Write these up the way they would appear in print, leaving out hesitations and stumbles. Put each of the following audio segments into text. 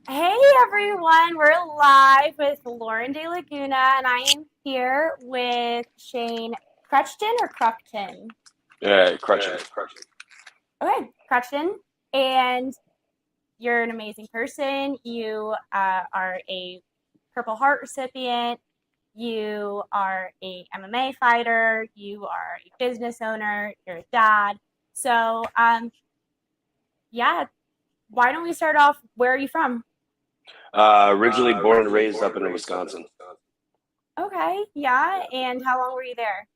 Hey everyone, we're live with Lauren De Laguna, and I am here with Shane Kruchten or Kruchten. Kruchten. Okay, Kruchten, and you're an amazing person. You are a Purple Heart recipient. You are a MMA fighter. You are a business owner. You're a dad. So, yeah, why don't we start off? Where are you from? Originally born and raised up in Wisconsin. Okay, yeah, and how long were you there?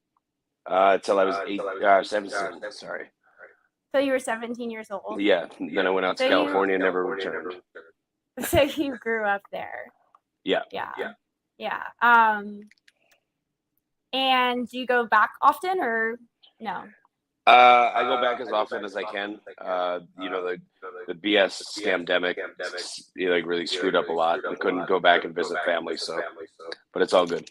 Till I was 17. Sorry. So you were 17 years old. Yeah. Then I went out So to you California and never returned. so you grew up there. Yeah. Yeah. Yeah. And do you go back often or no? I go back as often as I can. The BS scamdemic, like really screwed up a lot. I couldn't go back and visit family, but it's all good.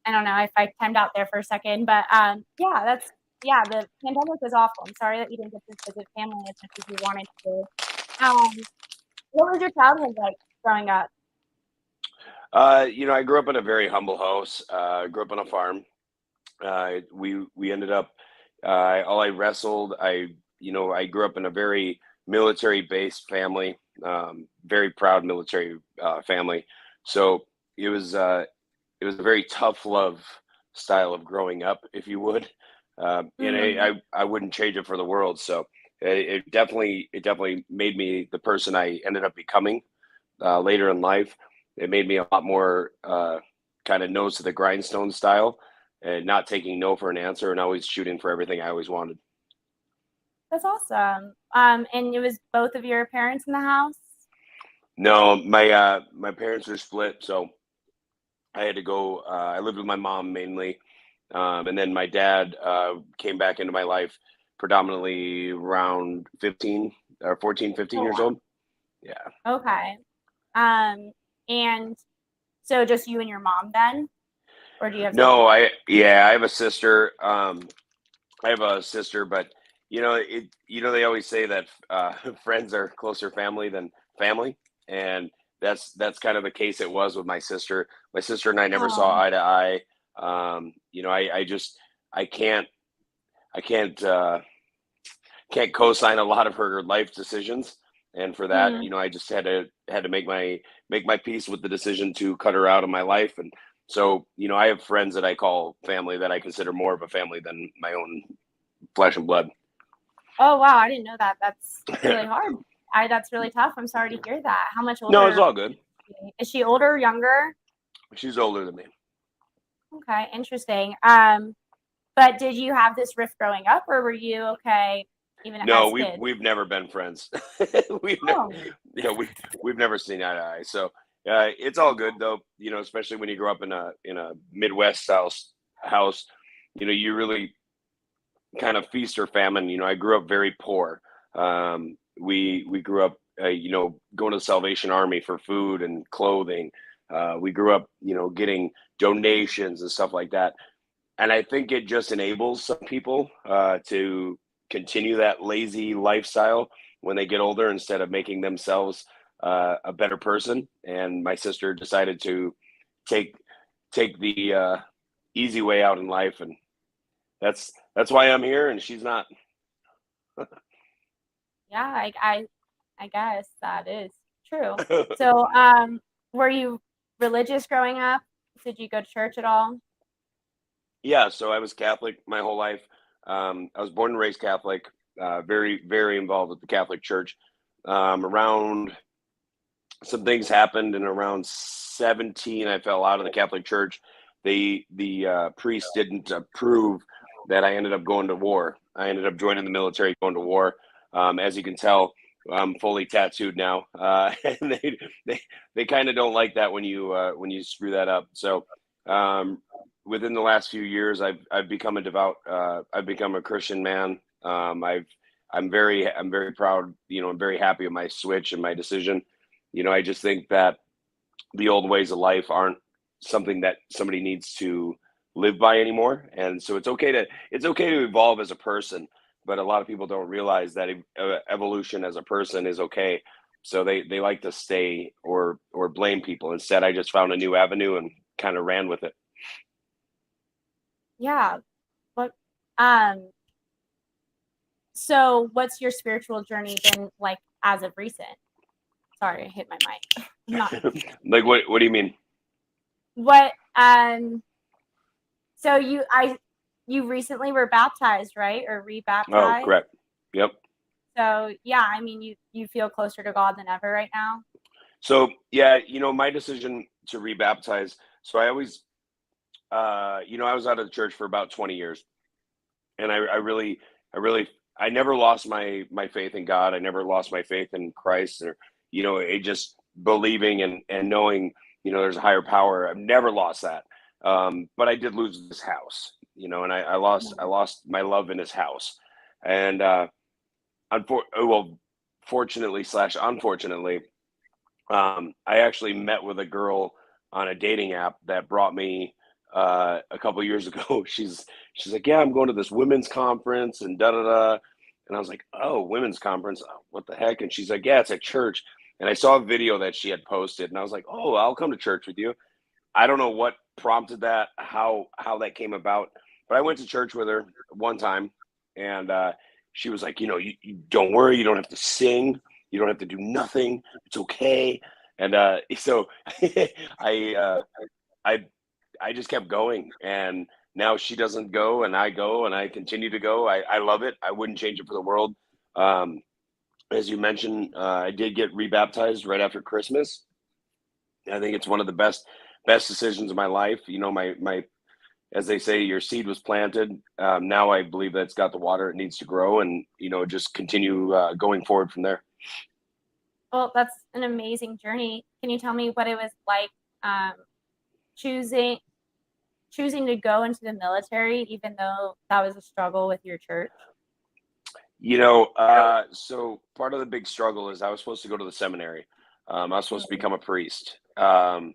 I don't know if I timed out there for a second, but the pandemic was awful. I'm sorry that you didn't get to visit family as much as you wanted to. What was your childhood like growing up? I grew up in a very humble house. Grew up on a farm. We ended up all I wrestled. I grew up in a very military based family, very proud military family. So it was it was a very tough love style of growing up, if you would. And I wouldn't change it for the world. So it definitely made me the person I ended up becoming later in life. It made me a lot more kind of nose to the grindstone style and not taking no for an answer and always shooting for everything I always wanted. That's awesome. And it was both of your parents in the house? No, my parents are split, so I had to go. I lived with my mom mainly, and then my dad came back into my life predominantly around 15 or 14, 15 Oh years wow. old. Yeah. Okay. And so just you and your mom then? Or do you have No, siblings? I have a sister. I have a sister, but they always say that friends are closer family than family, and that's kind of the case it was with my sister. My sister and I never saw Oh, eye to eye. I just I can't co-sign a lot of her life decisions, and for that, hmm. I just had to make my peace with the decision to cut her out of my life. And so, I have friends that I call family that I consider more of a family than my own flesh and blood. Oh wow, I didn't know that. That's really hard. That's really tough. I'm sorry to hear that. How much No, it's older all good. is she? Older, younger? She's older than me. Okay, interesting. But did you have this rift growing up, or were you okay even No, as we've kids? we've never been friends. we've never, Oh, we've never seen eye to eye. So it's all good though. Especially when you grow up in a Midwest style house. You really kind of feast or famine. I grew up very poor. We grew up, going to the Salvation Army for food and clothing. We grew up, getting donations and stuff like that. And I think it just enables some people to continue that lazy lifestyle when they get older instead of making themselves a better person. And my sister decided to take take the easy way out in life, and that's why I'm here, and she's not. yeah. I guess that is true. So, were you religious growing up? Did you go to church at all? Yeah, so I was Catholic my whole life. I was born and raised Catholic, very, very involved with the Catholic Church. Around some things happened, and around 17, I fell out of the Catholic Church. The priest didn't approve that I ended up going to war. I ended up joining the military, going to war. As you can tell, I'm fully tattooed now, and they kind of don't like that when you screw that up. So within the last few years, I've become a devout. I've become a Christian man. I'm very proud. I'm very happy with my switch and my decision. I just think that the old ways of life aren't something that somebody needs to live by anymore. And so it's okay to evolve as a person, but a lot of people don't realize that evolution as a person is okay. So they like to stay or blame people. Instead, I just found a new avenue and kind of ran with it. Yeah. But so what's your spiritual journey been like as of recent? Sorry, I hit my mic. Not Like what do you mean? what so you recently were baptized, right? Or Oh, rebaptized? correct. Yep. So yeah, I mean you feel closer to God than ever right now. So yeah, my decision to rebaptize. So I always, I was out of the church for about 20 years, and I really, I never lost my faith in God. I never lost my faith in Christ, or it just believing and knowing, there's a higher power. I've never lost that. But I did lose this house, and I lost my love in his house, and fortunately slash unfortunately, I actually met with a girl on a dating app that brought me a couple years ago. She's like, yeah, I'm going to this women's conference and da da da. And I was like, oh, women's conference, oh, what the heck? And she's like, yeah, it's at church. And I saw a video that she had posted, and I was like, oh, I'll come to church with you. I don't know what prompted that, how that came about, but I went to church with her one time, and she was like, you don't worry, you don't have to sing, you don't have to do nothing, it's okay. And so I I I just kept going, and now she doesn't go, and I go, and I continue to go. I love it. I wouldn't change it for the world. Um, as you mentioned, I did get rebaptized right after Christmas. I think it's one of the best decisions of my life. My as they say, your seed was planted. Now I believe that it's got the water it needs to grow, and just continue going forward from there. Well, that's an amazing journey. Can you tell me what it was like choosing to go into the military, even though that was a struggle with your church? So part of the big struggle is I was supposed to go to the seminary. I was supposed to become a priest. There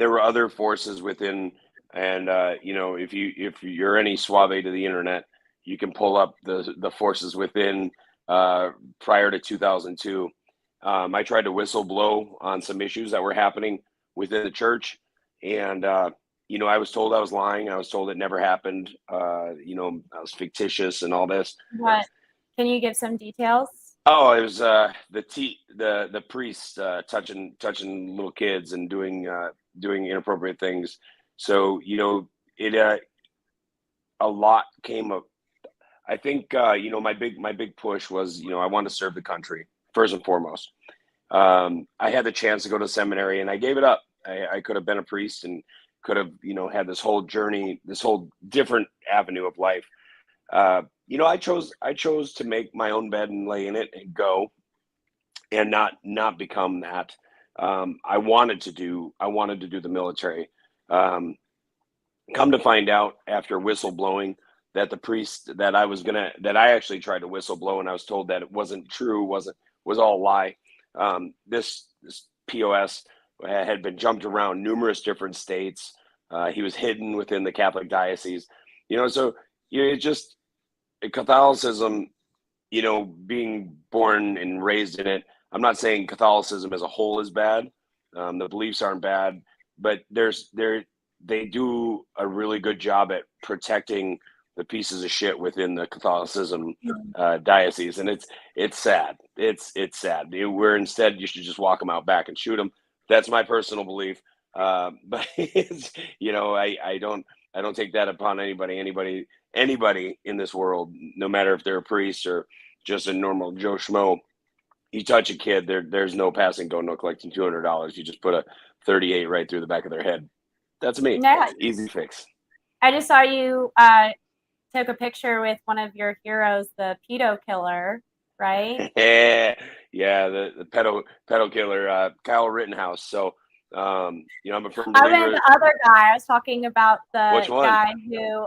were other forces within, and if you're any suave to the internet, you can pull up the forces within prior to 2002. I tried to whistle blow on some issues that were happening within the church, and I was told I was lying. I was told it never happened. I was fictitious and all this. What can you give some details? Oh, it was the priest touching little kids and doing inappropriate things. So it a lot came up. I think my big push was I wanted to serve the country first and foremost. I had the chance to go to seminary, and I gave it up. I could have been a priest and could have had this whole journey, this whole different avenue of life. I chose to make my own bed and lay in it and go, and not become that. I wanted to do the military. Come to find out after whistleblowing that the priest that I actually tried to whistleblow, and I was told that it wasn't true, was all a lie. This POS had been jumped around numerous different states. He was hidden within the Catholic diocese. So it just Catholicism, being born and raised in it. I'm not saying Catholicism as a whole is bad. The beliefs aren't bad, but they do a really good job at protecting the pieces of shit within the Catholicism diocese, and it's sad. It's sad. Where instead you should just walk them out back and shoot them. That's my personal belief. But I don't take that upon anybody in this world, no matter if they're a priest or just a normal Joe Schmo. You touch a kid, there's no passing go, no collecting $200. You just put a 38 right through the back of their head. That's me. No, Easy fix. I just saw you took a picture with one of your heroes, the pedo killer, right? Yeah, the pedo killer, Kyle Rittenhouse. So, I'm a firm I believer. meant the other guy. I was talking about the Which one? guy who,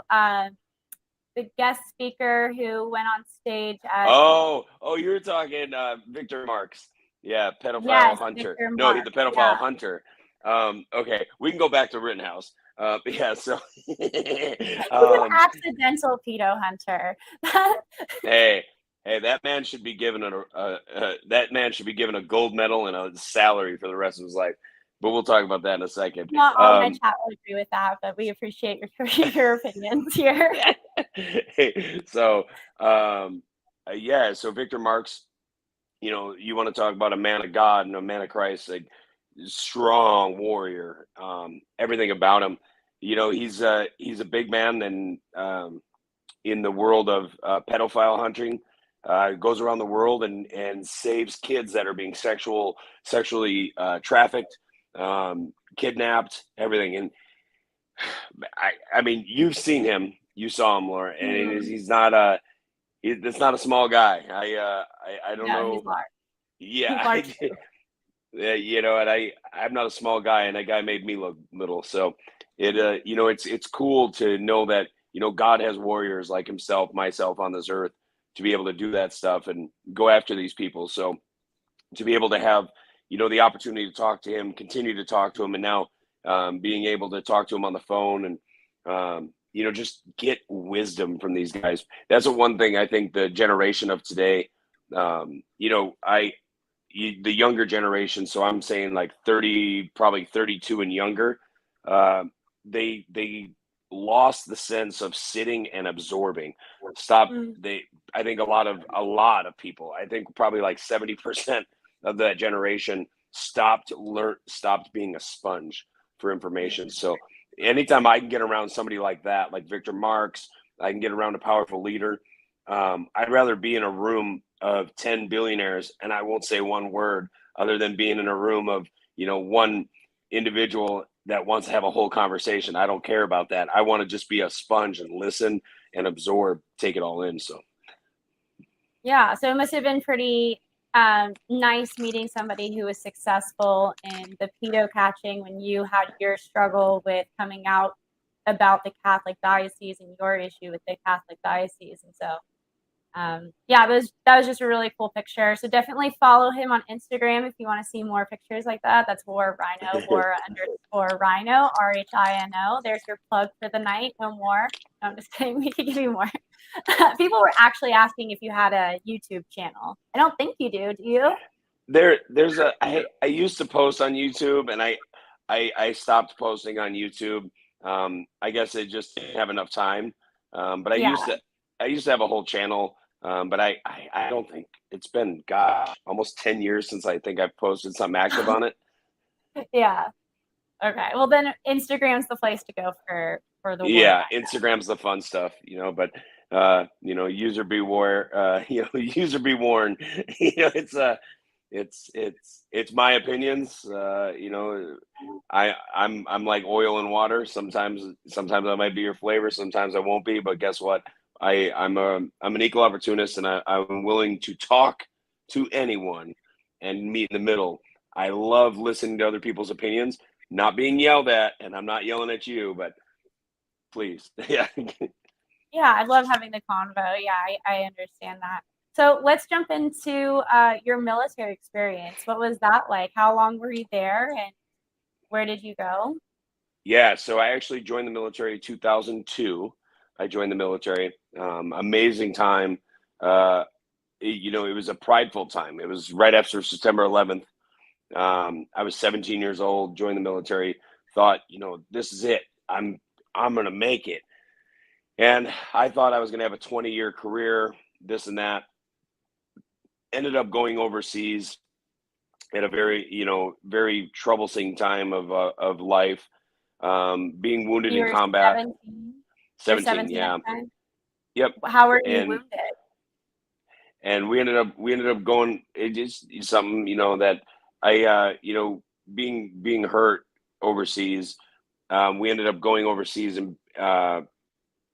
the guest speaker who went on stage at. Oh, you're talking Victor Marks. Yeah, pedophile Yes, hunter. Victor No, Mark. the pedophile Yeah. hunter. Okay, we can go back to Rittenhouse. Yeah, so He's an um, accidental pedo hunter. hey, that man should be given a gold medal and a salary for the rest of his life. But we'll talk about that in a second. Not all my chat will agree with that, but we appreciate your opinions here. So, yeah, so Victor Marx, you want to talk about a man of God and a man of Christ, like strong warrior, everything about him. He's a big man, and in the world of pedophile hunting, goes around the world and saves kids that are being sexually trafficked, kidnapped, everything. And I mean, you've seen him, you saw him, Laura, and he's not it's not a small guy. I don't No, he's know. large. Yeah, He's large too. yeah, and I'm not a small guy, and that guy made me look little. So it's cool to know that God has warriors like himself, myself on this earth to be able to do that stuff and go after these people. So to be able to have the opportunity to talk to him, continue to talk to him, and now being able to talk to him on the phone and just get wisdom from these guys. That's the one thing I think the generation of today, the younger generation. So I'm saying like 30, probably 32 and younger. Uh, they lost the sense of sitting and absorbing. Stop. I think a lot of people. I think probably like 70% of that generation stopped being a sponge for information. So anytime I can get around somebody like that, like Victor Marx, I can get around a powerful leader. I'd rather be in a room of 10 billionaires and I won't say one word other than being in a room of one individual that wants to have a whole conversation. I don't care about that. I want to just be a sponge and listen and absorb, take it all in. So Yeah, so it must have been pretty nice meeting somebody who was successful in the pedo catching when you had your struggle with coming out about the Catholic diocese and your issue with the Catholic diocese. And so yeah, that was just a really cool picture. So definitely follow him on Instagram if you want to see more pictures like that. That's War Rhino, War Rhino, Rhino. There's your plug for the night. No more. No, I'm just kidding. We could give you more. People were actually asking if you had a YouTube channel. I don't think you do. Do you? I used to post on YouTube and I stopped posting on YouTube. I guess I just didn't have enough time. But Yeah. I used to have a whole channel. But I don't think it's been, almost 10 years since I think I've posted something active on it. Yeah. Okay. Well, then Instagram's the place to go for the Yeah, war. Instagram's the fun stuff, but user be user be warned. It's my opinions. I'm like oil and water. Sometimes I might be your flavor, sometimes I won't be, but guess what? I'm an equal opportunist, and I'm willing to talk to anyone and meet in the middle. I love listening to other people's opinions, not being yelled at, and I'm not yelling at you, but please. Yeah. Yeah, I love having the convo. Yeah, I understand that. So let's jump into your military experience. What was that like? How long were you there, and where did you go? Yeah, so I actually joined the military in 2002. I joined the military. Amazing time. It was a prideful time. It was right after September 11th. I was 17 years old, joined the military, thought, this is it. I'm going to make it. And I thought I was going to have a 20-year career, this and that. Ended up going overseas at a very troublesome time of life. Being wounded You in were combat. 17. You're 17, 17 at yeah. the time? Yep. How were you And wounded? we ended up going, it just something, that I being hurt overseas. We ended up going overseas, and I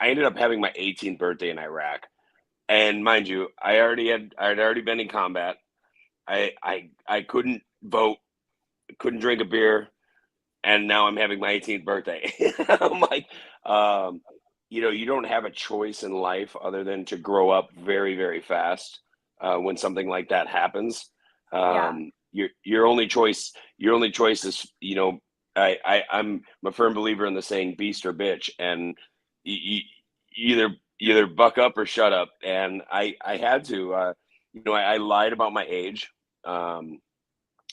ended up having my 18th birthday in Iraq. And mind you, I'd already been in combat. I couldn't vote, couldn't drink a beer, and now I'm having my 18th birthday. I'm like, you don't have a choice in life other than to grow up very, very fast when something like that happens. Yeah. Your only choice is, I'm a firm believer in the saying "beast or bitch," and you, either buck up or shut up. And I had to, I lied about my age.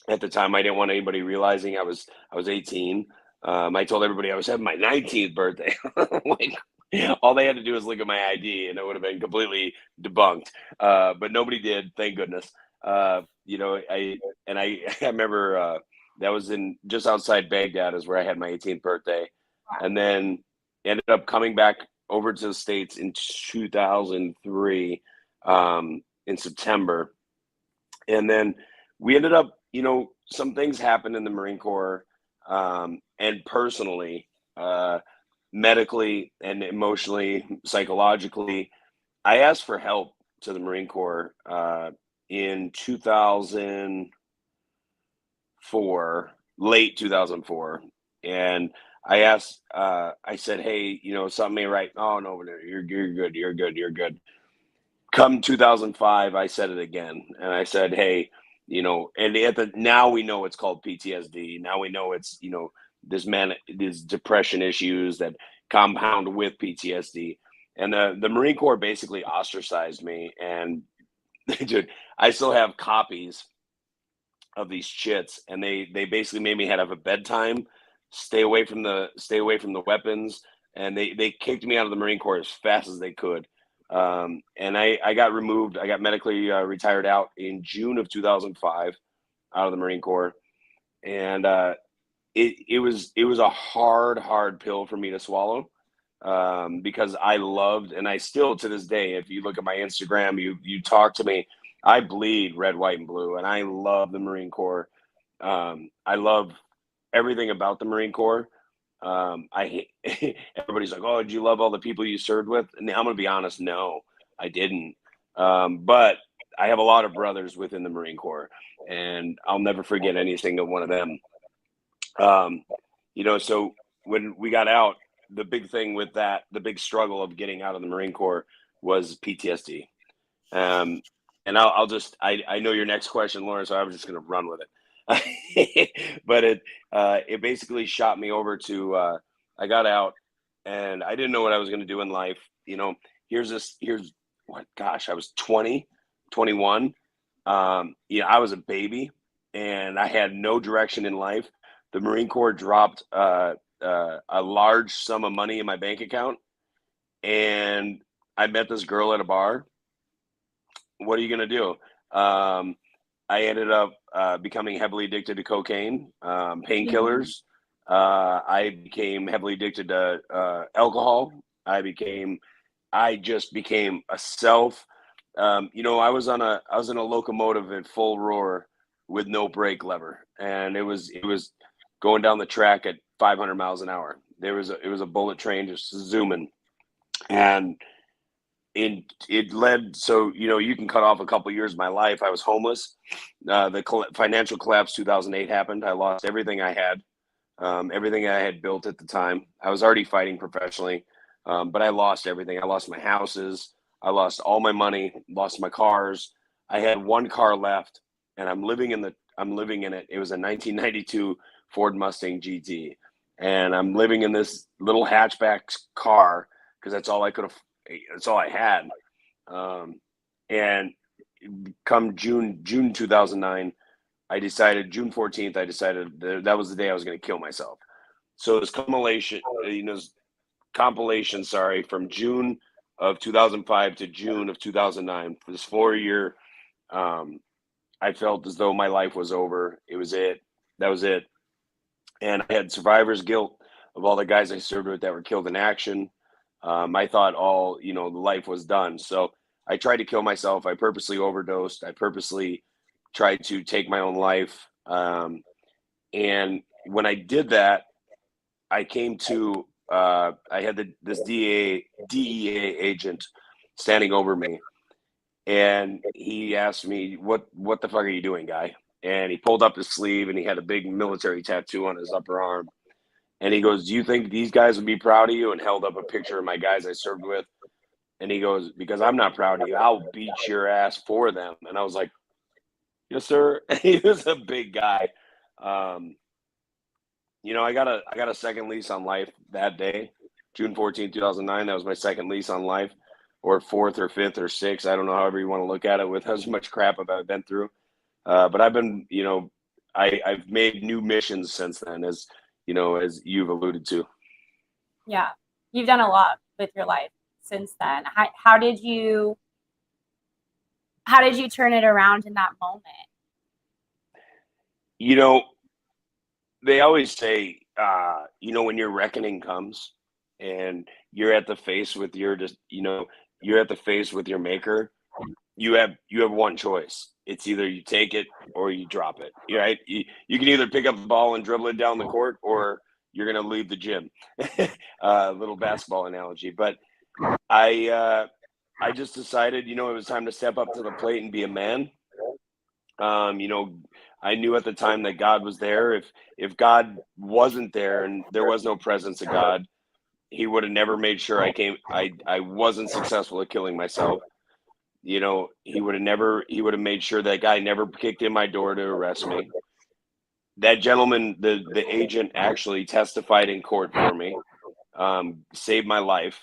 At the time, I didn't want anybody realizing I was 18. I told everybody I was having my 19th birthday. Like, all they had to do was look at my ID, and it would have been completely debunked. But nobody did, thank goodness. I remember that was in just outside Baghdad is where I had my 18th birthday, and then ended up coming back over to the States in 2003 in September, and then we ended up, some things happened in the Marine Corps, and personally, medically and emotionally, psychologically. I asked for help to the Marine Corps in 2004, late 2004. And I said, hey, something ain't right. Oh, no, you're good. You're good. You're good. Come 2005, I said it again. And I said, hey, and now we know it's called PTSD. Now we know it's, these depression issues that compound with PTSD. And the Marine Corps basically ostracized me. And dude, I still have copies of these chits, and they basically made me have a bedtime, stay away from the weapons, and they kicked me out of the Marine Corps as fast as they could. And I got removed. I got medically retired out in June of 2005 out of the Marine Corps, and it was a hard pill for me to swallow, because I loved, and I still to this day, if you look at my Instagram, you talk to me, I bleed red, white, and blue, and I love the Marine Corps. I love everything about the Marine Corps. Everybody's like, "Oh, did you love all the people you served with?" And I'm gonna be honest, no, I didn't. But I have a lot of brothers within the Marine Corps, and I'll never forget any single one of them. Um, so when we got out, the big thing with that, the big struggle of getting out of the Marine Corps was PTSD. Um, and I know your next question, Lauren, so I was just going to run with it. But it basically shot me over to, I got out and I didn't know what I was going to do in life. Here's what, gosh, I was 20, 21. I was a baby and I had no direction in life. The Marine Corps dropped a large sum of money in my bank account, and I met this girl at a bar. What are you going to do? I ended up becoming heavily addicted to cocaine, painkillers. I became heavily addicted to alcohol. I just became a self. I was in a locomotive at full roar with no brake lever, and it was going down the track at 500 miles an hour. It was a bullet train just zooming, and it led, so you can cut off a couple years of my life. I was homeless. The financial collapse 2008 happened. I lost everything I had, everything I had built at the time. I was already fighting professionally, but I lost everything. I lost my houses. I lost all my money. Lost my cars. I had one car left, and I'm living in it. It was a 1992 Ford Mustang GT, and I'm living in this little hatchback car because that's all I could have. That's all I had. And come June 2009, I decided June 14th. I decided that was the day I was going to kill myself. So this compilation, sorry, from June of 2005 to June of 2009, for this 4 year, I felt as though my life was over. It was it. That was it. And I had survivor's guilt of all the guys I served with that were killed in action. I thought all, life was done. So I tried to kill myself. I purposely overdosed. I purposely tried to take my own life. And when I did that, I came to, I had this DEA agent standing over me. And he asked me, what the fuck are you doing, guy? And he pulled up his sleeve and he had a big military tattoo on his upper arm. And he goes, do you think these guys would be proud of you? And held up a picture of my guys I served with. And he goes, because I'm not proud of you, I'll beat your ass for them. And I was like, yes, sir. He was a big guy. I got a second lease on life that day, June 14th, 2009. That was my second lease on life, or fourth or fifth or sixth. I don't know, however you want to look at it, with as much crap I've been through. But I've been, I've made new missions since then, as as you've alluded to. Yeah. You've done a lot with your life since then. How did you turn it around in that moment? They always say, when your reckoning comes and you're at the face with you're at the face with your maker, you have one choice. It's either you take it or you drop it. Right? You can either pick up the ball and dribble it down the court, or you're going to leave the gym. Little basketball analogy. But I just decided, it was time to step up to the plate and be a man. I knew at the time that God was there. If God wasn't there and there was no presence of God, he would have never made sure I wasn't successful at killing myself. He would have made sure that guy never kicked in my door to arrest me. That gentleman, the agent, actually testified in court for me, saved my life,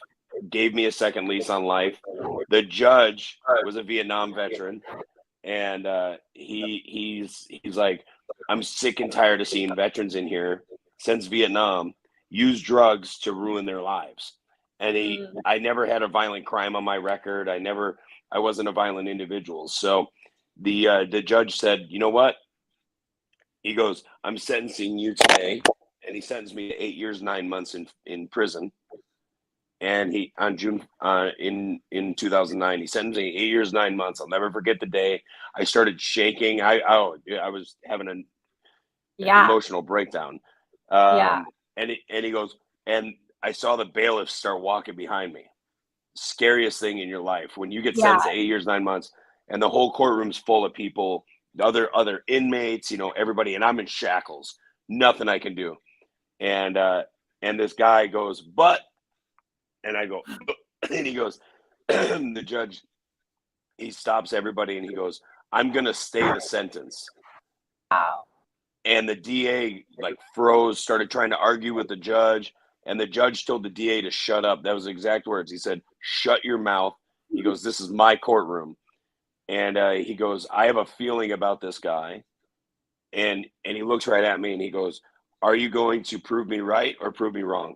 gave me a second lease on life. The judge was a Vietnam veteran, and he's like, I'm sick and tired of seeing veterans in here since Vietnam use drugs to ruin their lives. And I never had a violent crime on my record. I wasn't a violent individual. So the judge said, you know what? He goes, I'm sentencing you today. And he sentenced me to 8 years, 9 months in prison. And he, on June, in 2009, he sentenced me 8 years, 9 months. I'll never forget the day. I started shaking. I was having an emotional breakdown. And he goes, and I saw the bailiffs start walking behind me. Scariest thing in your life when you get sentenced to 8 years, 9 months, and the whole courtroom's full of people, other inmates, everybody, and I'm in shackles. Nothing I can do. And this guy goes, but. And I go, and he goes, the judge, he stops everybody and he goes, I'm going to stay the sentence. Wow. And the DA froze, started trying to argue with the judge. And the judge told the DA to shut up. That was the exact words. He said, shut your mouth. He goes, this is my courtroom. And he goes, I have a feeling about this guy. And he looks right at me and he goes, are you going to prove me right or prove me wrong?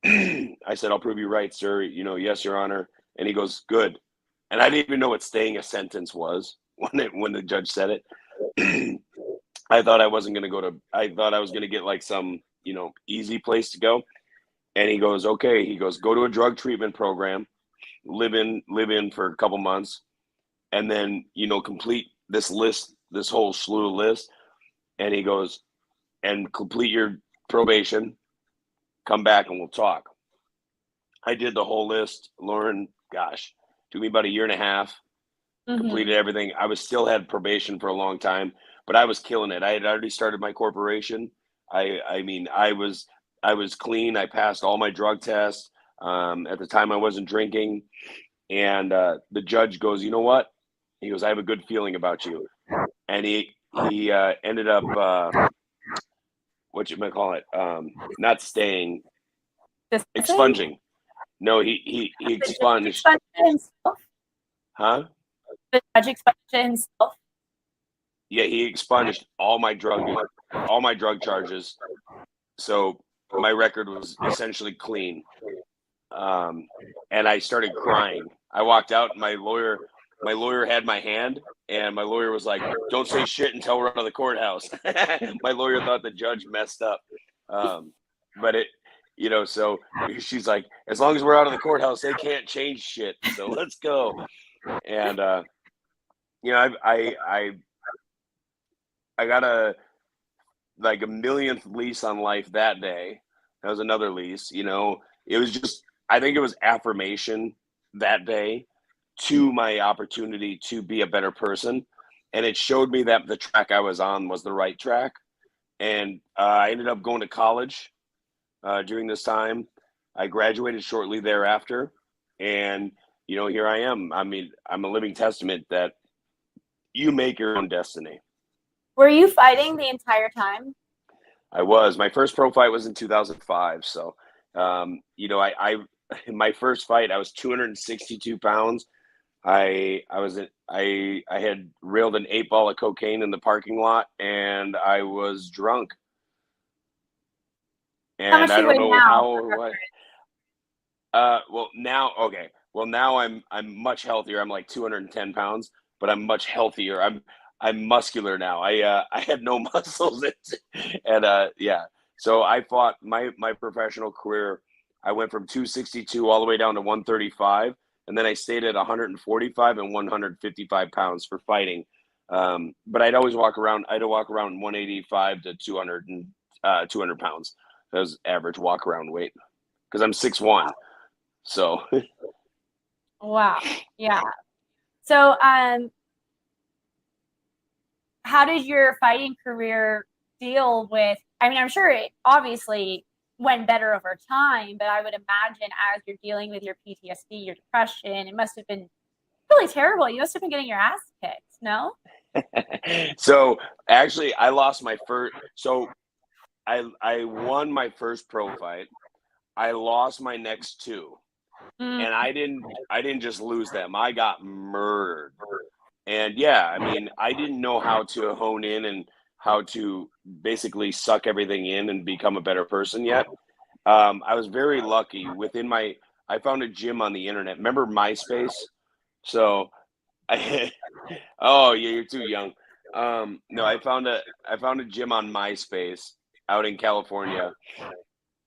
I said, I'll prove you right, sir. Yes, Your Honor. And he goes, good. And I didn't even know what staying a sentence was when the judge said it. I thought I wasn't going to I thought I was going to get some, easy place to go. And he goes, okay. He goes, go to a drug treatment program, live in for a couple months, and then, complete this list, this whole slew of list. And he goes, and complete your probation. Come back and we'll talk. I did the whole list, Lauren. Gosh, took me about a year and a half. Completed everything. I still had probation for a long time, but I was killing it. I had already started my corporation. I mean, I was clean. I passed all my drug tests. At the time, I wasn't drinking. And the judge goes, you know what? He goes, I have a good feeling about you. And he ended up. What you might call it, not staying, expunging. No, he expunged. Huh? The judge expunged it himself. Yeah, he expunged all my drug charges. So my record was essentially clean. And I started crying. I walked out, and my lawyer had my hand, and my lawyer was like, don't say shit until we're out of the courthouse. My lawyer thought the judge messed up. But so she's like, as long as we're out of the courthouse, they can't change shit. So let's go. And, I got a millionth lease on life that day. That was another lease, it was just, I think it was affirmation that day to my opportunity to be a better person. And it showed me that the track I was on was the right track. And I ended up going to college during this time. I graduated shortly thereafter. And, here I am. I mean, I'm a living testament that you make your own destiny. Were you fighting the entire time? I was. My first pro fight was in 2005. So, I my first fight, I was 262 pounds. I had reeled an 8 ball of cocaine in the parking lot, and I was drunk. How And much do I you don't weigh know now? how or what. Well now, okay. Well now I'm much healthier. I'm like 210 pounds, but I'm much healthier. I'm muscular now. I had no muscles, and yeah. So I fought my professional career. I went from 262 all the way down to 135, and then I stayed at 145 and 155 pounds for fighting. But I'd walk around 185 to 200 and 200 pounds. That was average walk around weight because I'm 6'1". So Wow. Yeah. So, how did your fighting career deal with? I mean, I'm sure it obviously went better over time, but I would imagine as you're dealing with your PTSD, your depression, it must have been really terrible. You must have been getting your ass kicked, no? so actually I lost my first so I won my first pro fight. I lost my next two. Mm. And I didn't just lose them. I got murdered. And yeah, I mean, I didn't know how to hone in and how to basically suck everything in and become a better person yet. I was very lucky I found a gym on the internet. Remember MySpace? So I, oh yeah, you're too young. No, I found a gym on MySpace out in California.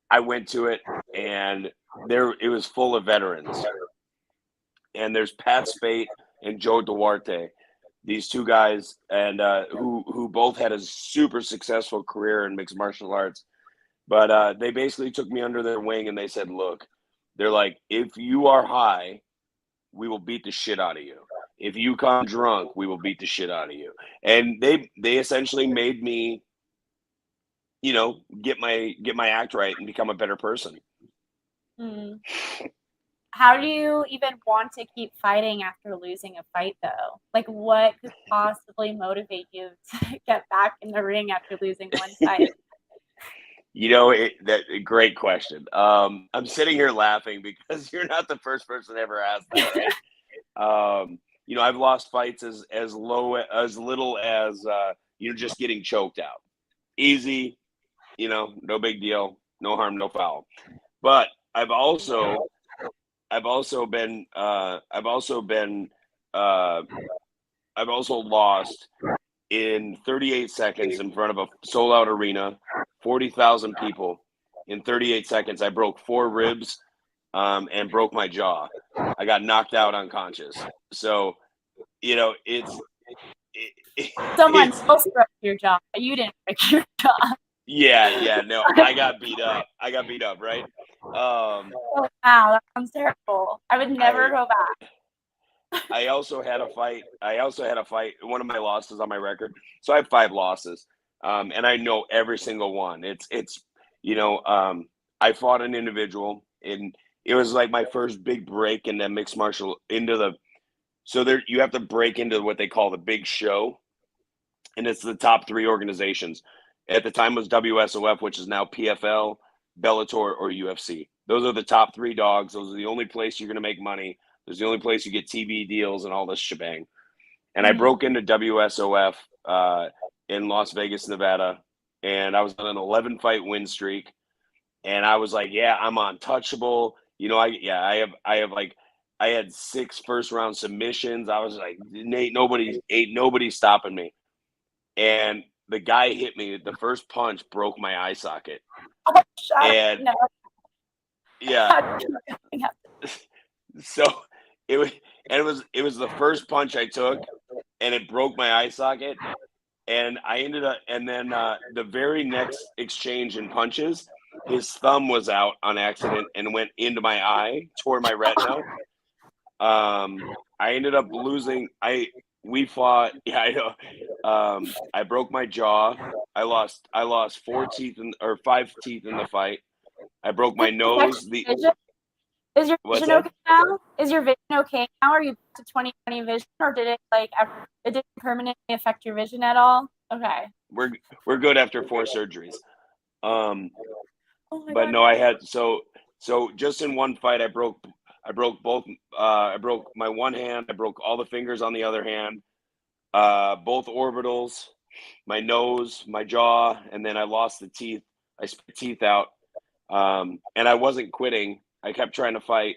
I went to it, and there it was full of veterans. And there's Pat Spate and Joe Duarte, these two guys, and who both had a super successful career in mixed martial arts. But they basically took me under their wing, and they said, "Look, they're like, if you are high, we will beat the shit out of you. If you come drunk, we will beat the shit out of you." And they essentially made me, get my act right and become a better person. Mm. How do you even want to keep fighting after losing a fight, though? Like, what could possibly motivate you to get back in the ring after losing one fight? Great question. I'm sitting here laughing because you're not the first person to ever ask that, right? I've lost fights as little as just getting choked out. Easy, no big deal, no harm, no foul. But I've also been uh, I've also lost in 38 seconds in front of a sold out arena, 40,000 people. In 38 seconds, I broke 4 ribs, and broke my jaw. I got knocked out unconscious. So, it's Someone it's else broke your jaw. You didn't break your jaw. yeah, no, I got beat up. Right? Oh, wow, that sounds terrible. I would never I go back. I also had a fight. One of my losses on my record. So I have 5 losses, and I know every single one. You know, um, I fought an individual, and it was like my first big break in the mixed martial into the. So there, you have to break into what they call the big show, and it's the top 3 organizations. At the time, it was WSOF, which is now PFL, Bellator, or UFC. Those are the top 3 dogs. Those are the only place you're going to make money. There's the only place you get TV deals and all this shebang. And I Mm. broke into WSOF in Las Vegas, Nevada, and I was on an 11 fight win streak. And I was like, "Yeah, I'm untouchable." I had 6 first round submissions. I was like, "Ain't nobody stopping me." And the guy hit me. The first punch broke my eye socket, Oh, shut up. and No. yeah, so it was, it was the first punch I took, and it broke my eye socket. And I ended up, and then the very next exchange in punches, his thumb was out on accident and went into my eye, tore my retina. I ended up losing. We fought. Yeah, I know. I broke my jaw. I lost 5 teeth in the fight. I broke my Did it affect nose. your vision? Is your What's vision that? okay now? Is your vision okay now? Are you to 20/20 vision, or did it it didn't permanently affect your vision at all? Okay. We're good after 4 surgeries. Um, Oh my but God. no, I had so just in one fight, I broke both. I broke my one hand. I broke all the fingers on the other hand. Both orbitals, my nose, my jaw, and then I lost the teeth. I spit teeth out, and I wasn't quitting. I kept trying to fight,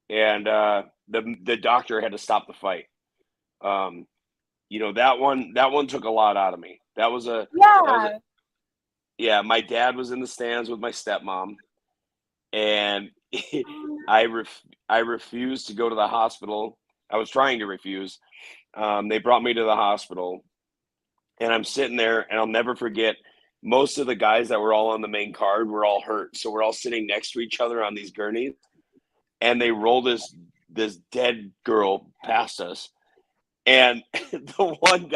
and the doctor had to stop the fight. Um, that one took a lot out of me. That was a Yeah. yeah. My dad was in the stands with my stepmom, and I refused to go to the hospital. I was trying to refuse. They brought me to the hospital, and I'm sitting there, and I'll never forget. Most of the guys that were all on the main card were all hurt, so we're all sitting next to each other on these gurneys, and they roll this dead girl past us, and the one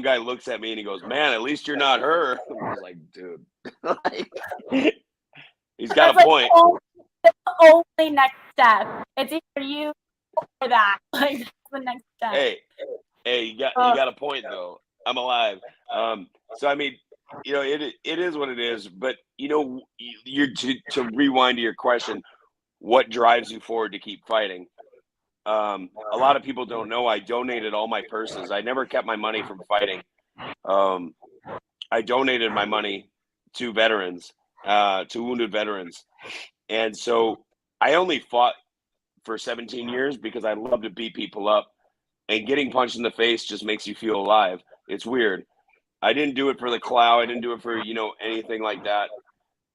guy looks at me and he goes, "Man, at least you're not her." I was like, dude, like, he's got That's a like point. the only next step. It's either you or that. Like that's the next step. Hey, hey, you Oh, got a point though. I'm alive. So I mean, it is what it is. But you're to rewind to your question, what drives you forward to keep fighting? A lot of people don't know I donated all my purses. I never kept my money from fighting. Um, I donated my money to veterans, to wounded veterans, and so I only fought for 17 years because I love to beat people up, and getting punched in the face just makes you feel alive. It's weird. I didn't do it for the clout. I didn't do it for anything like that.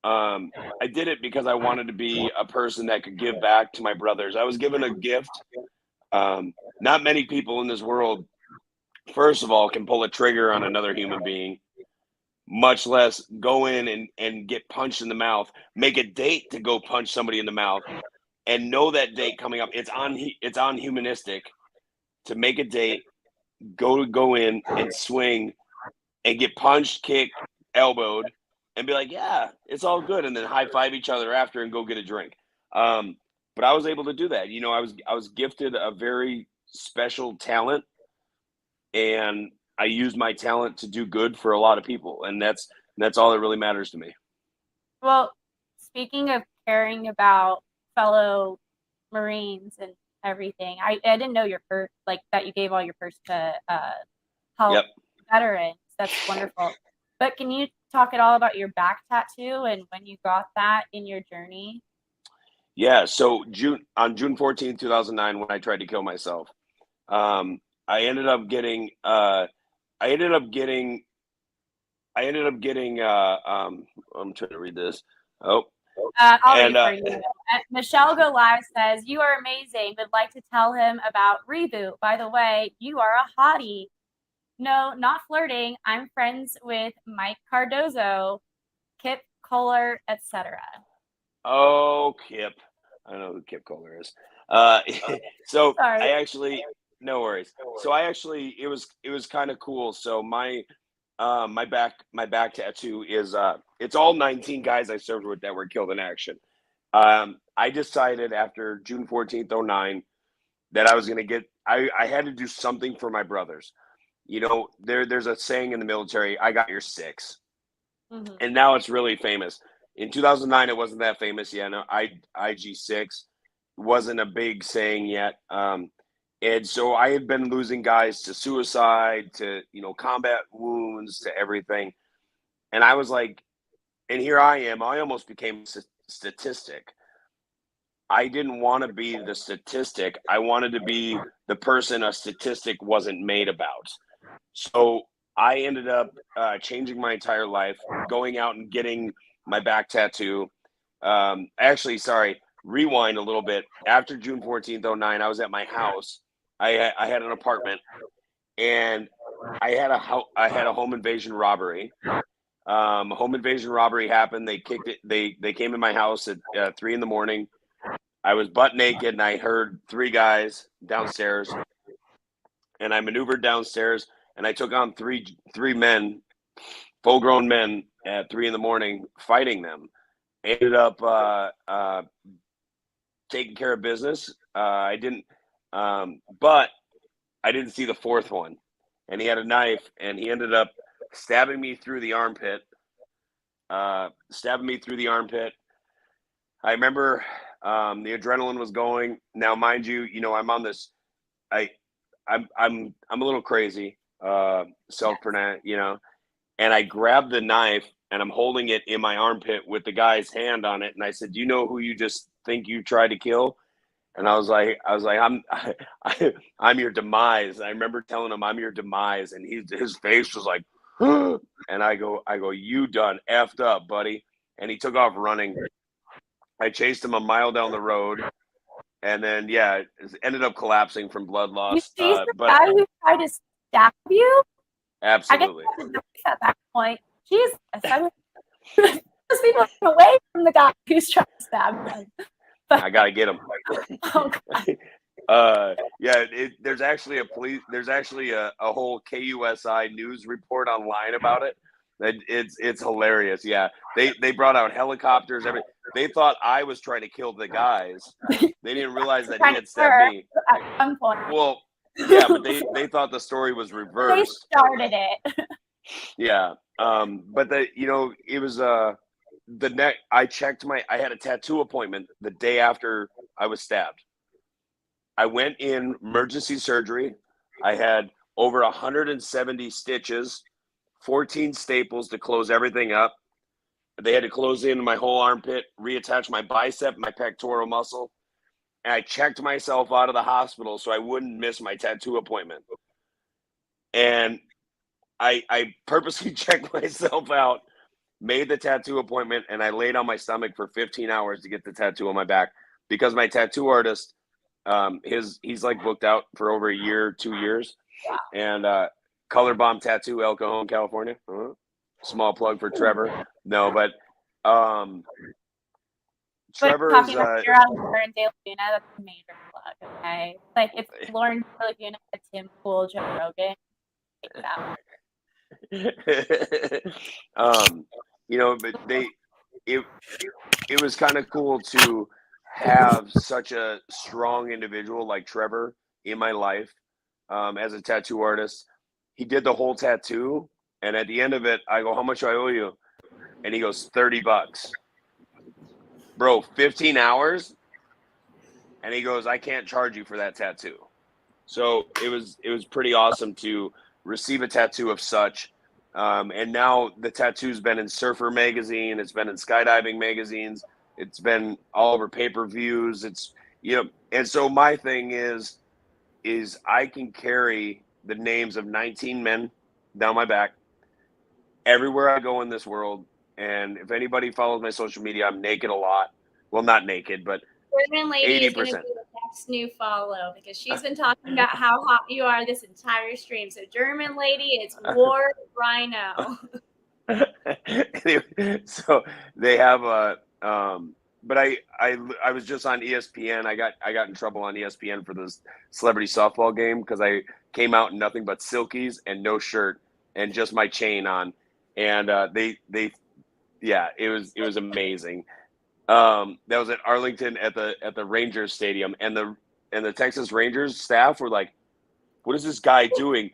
Um, I did it because I wanted to be a person that could give back to my brothers. I was given a gift. Not many people in this world, first of all, can pull a trigger on another human being, much less go in and get punched in the mouth, make a date to go punch somebody in the mouth, and know that date coming up. It's on humanistic to make a date, go in and swing and get punched, kicked, elbowed, and be like, yeah, it's all good, and then high five each other after and go get a drink. But I was able to do that. I was gifted a very special talent, and I used my talent to do good for a lot of people, and that's all that really matters to me. well, speaking of caring about fellow Marines and everything, I didn't know your purse like that you gave all your purse to help Yep. veterans. That's wonderful. But can you talk at all about your back tattoo and when you got that in your journey? Yeah. So June 14th, 2009, when I tried to kill myself, um, I ended up getting I ended up getting I'm trying to read this. Oh, I'll and read for you. Michelle Go Live says, "You are amazing. Would like to tell him about Reboot. By the way, you are a hottie. No, not flirting. I'm friends with Mike Cardozo, Kip Kohler, etc." oh, Kip. I know who Kip Kohler is. Uh, so Sorry. I actually, no worries. So I actually, it was kind of cool. So my back tattoo is it's all 19 guys I served with that were killed in action. I decided after June 14th, 09, that I was gonna I had to do something for my brothers. There's a saying in the military, I got your six. Mm-hmm. And now it's really famous. In 2009, it wasn't that famous yet. No, IG6 wasn't a big saying yet. And so I had been losing guys to suicide, to combat wounds, to everything. And I was like, and here I am. I almost became a statistic. I didn't want to be the statistic. I wanted to be the person a statistic wasn't made about. So I ended up changing my entire life, going out and getting my back tattoo. Actually, sorry, rewind a little bit. After June 14th, 09, I was at my house. I had an apartment, and I had a home invasion robbery. Home invasion robbery happened. They kicked it. They came in my house at 3 in the morning. I was butt naked, and I heard three guys downstairs, and I maneuvered downstairs, and I took on three men, full grown men, at 3 in the morning, fighting them. Ended up taking care of business. I didn't, but I didn't see the fourth one, and he had a knife, and he ended up stabbing me through the armpit. stabbing me through the armpit. I remember the adrenaline was going. Now, mind you, I'm on this. I'm a little crazy, self-pronounced, and I grabbed the knife and I'm holding it in my armpit with the guy's hand on it. And I said, "Do you know who you just think you tried to kill?" And I was like, I'm your demise. I remember telling him I'm your demise, and his face was like, and I go, you done effed up, buddy. And he took off running. I chased him a mile down the road, and then it ended up collapsing from blood You loss. chased the But guy who tried to stab you? absolutely, I guess at that point. Jesus, I mean, those people are away from the guy who's trying to stab them. I gotta get him. Oh, There's actually a whole KUSI news report online about it. It's hilarious. Yeah, they brought out helicopters. They thought I was trying to kill the guys. They didn't realize that he had stabbed me. At some point. Well, yeah, but they thought the story was reversed. They started it. Yeah, but it was the neck. I had a tattoo appointment the day after I was stabbed. I went in emergency surgery. I had over 170 stitches, 14 staples to close everything up. They had to close in my whole armpit, reattach my bicep, my pectoral muscle. And I checked myself out of the hospital so I wouldn't miss my tattoo appointment. And I purposely checked myself out, made the tattoo appointment, and I laid on my stomach for 15 hours to get the tattoo on my back because my tattoo artist, he's like booked out for over a year, 2 years. Wow. And Color Bomb Tattoo, El Cajon, California. Small plug for Trevor. No, but Trevor is you're on Lauren De Laguna, that's a major plug, okay? Like if Lauren De Laguna had Tim Pool, Joe Rogan, take that. But it was kind of cool to have such a strong individual like Trevor in my life as a tattoo artist. He did the whole tattoo, and at the end of it, I go, "How much do I owe you?" And he goes, $30. Bro, 15 hours? And he goes, "I can't charge you for that tattoo." So it was pretty awesome to receive a tattoo of such. And now the tattoo's been in Surfer magazine. It's been in skydiving magazines. It's been all over pay-per-views. It's, and so my thing is I can carry the names of 19 men down my back everywhere I go in this world. And if anybody follows my social media, I'm naked a lot. Well, not naked, but German lady 80%. is going to be the next new follow because she's been talking about how hot you are this entire stream. So German lady, it's War Rhino. Anyway, so they have but I was just on ESPN. I got in trouble on ESPN for this celebrity softball game because I came out in nothing but silkies and no shirt and just my chain on, and it was amazing. That was at Arlington at the Rangers stadium, and the Texas Rangers staff were like, "What is this guy doing?"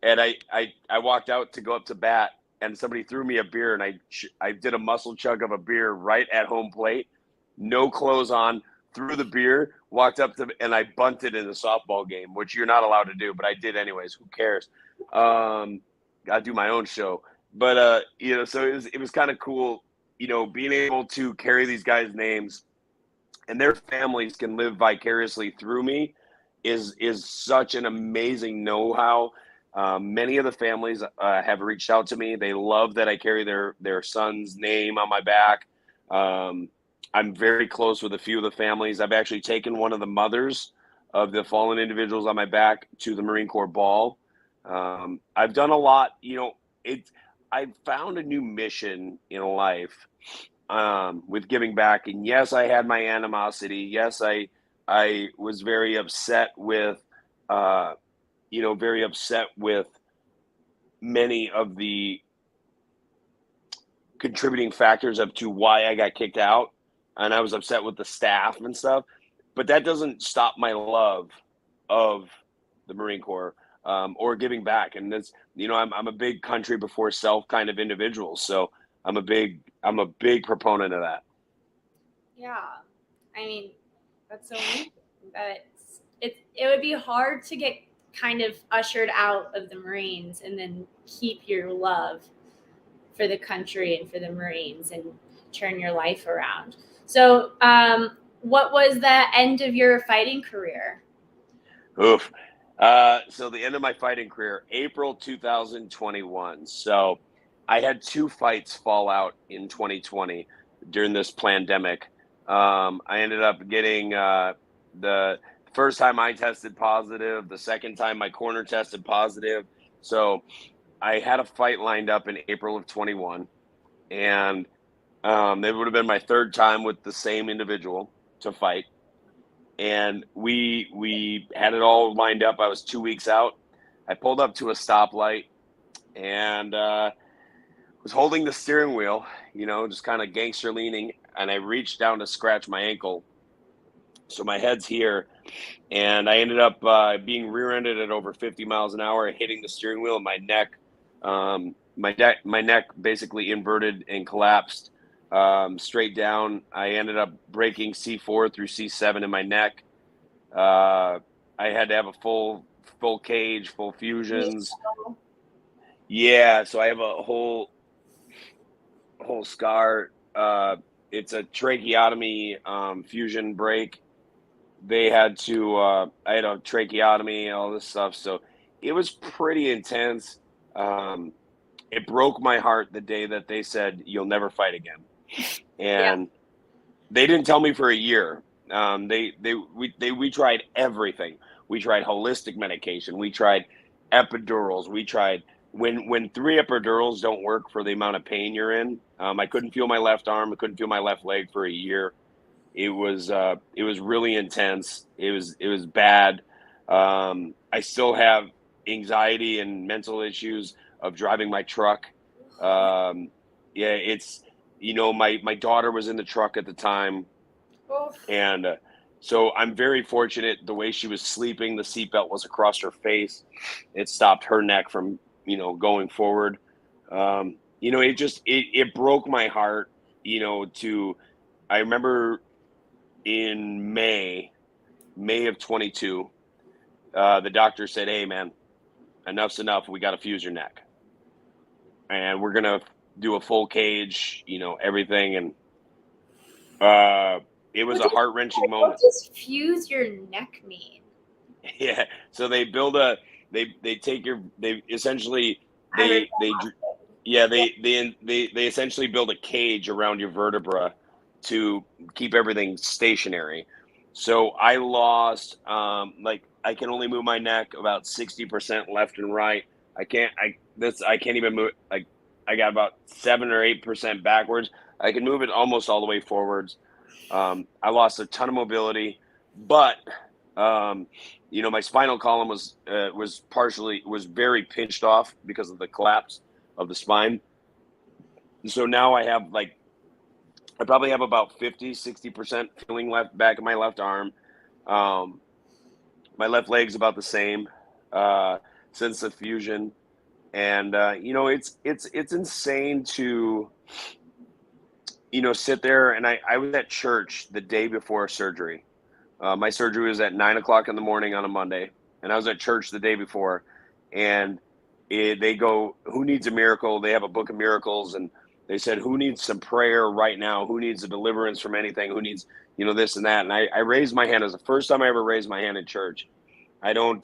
And I walked out to go up to bat, and somebody threw me a beer, and I did a muscle chug of a beer right at home plate, no clothes on, threw the beer, walked up to, and I bunted in the softball game, which you're not allowed to do, but I did anyways. Who cares? I do my own show, but so it was kind of cool, being able to carry these guys' names, and their families can live vicariously through me, is such an amazing know-how. Many of the families have reached out to me. They love that I carry their son's name on my back. I'm very close with a few of the families. I've actually taken one of the mothers of the fallen individuals on my back to the Marine Corps ball. I've done a lot. I found a new mission in life with giving back. And yes, I had my animosity. Yes, I was very upset with many of the contributing factors up to why I got kicked out, and I was upset with the staff and stuff, but that doesn't stop my love of the Marine Corps or giving back. And that's, I'm a big country before self kind of individual. So I'm a big proponent of that. Yeah. I mean, that's so amazing. But it would be hard to get kind of ushered out of the Marines and then keep your love for the country and for the Marines and turn your life around. So, what was the end of your fighting career? Oof. So the end of my fighting career, April 2021. So I had 2 fights fall out in 2020 during this pandemic. I ended up getting the first time I tested positive, the second time my corner tested positive. So I had a fight lined up in April of 21, and it would have been my 3rd time with the same individual to fight. And we had it all lined up. I was 2 weeks out. I pulled up to a stoplight and was holding the steering wheel, just kind of gangster leaning, and I reached down to scratch my ankle. So my head's here, and I ended up being rear-ended at over 50 miles an hour, hitting the steering wheel, and my neck basically inverted and collapsed straight down. I ended up breaking C4 through C7 in my neck. I had to have a full cage, full fusions. Yeah, so I have a whole scar. It's a tracheotomy fusion break. They had to. I had a tracheotomy, all this stuff. So it was pretty intense. It broke my heart the day that they said you'll never fight again, and they didn't tell me for a year. We tried everything. We tried holistic medication. We tried epidurals. We tried when 3 epidurals don't work for the amount of pain you're in. I couldn't feel my left arm. I couldn't feel my left leg for a year. It was really intense. It was bad. I still have anxiety and mental issues of driving my truck. It's my daughter was in the truck at the time. And so I'm very fortunate. The way she was sleeping, the seatbelt was across her face. It stopped her neck from, going forward. It broke my heart, I remember in May of 22, the doctor said, "Hey man, enough's enough. We got to fuse your neck. And we're going to do a full cage, everything." And, it was a heart-wrenching moment. What does fuse your neck mean? Yeah. So they build they essentially build a cage around your vertebra to keep everything stationary. So I lost, I can only move my neck about 60% left and right. I can't even move. I got about 7 or 8% backwards. I can move it almost all the way forwards. I lost a ton of mobility, but my spinal column was very pinched off because of the collapse of the spine. So now I probably have about 50-60% feeling left back in my left arm. My left leg's about the same since the fusion, and it's insane to sit there. And I was at church the day before surgery. My surgery was at 9:00 in the morning on a Monday, and I was at church the day before, and they go, "Who needs a miracle?" They have a book of miracles, and they said, "Who needs some prayer right now? Who needs a deliverance from anything? Who needs, this and that?" And I raised my hand. It was the first time I ever raised my hand in church. I don't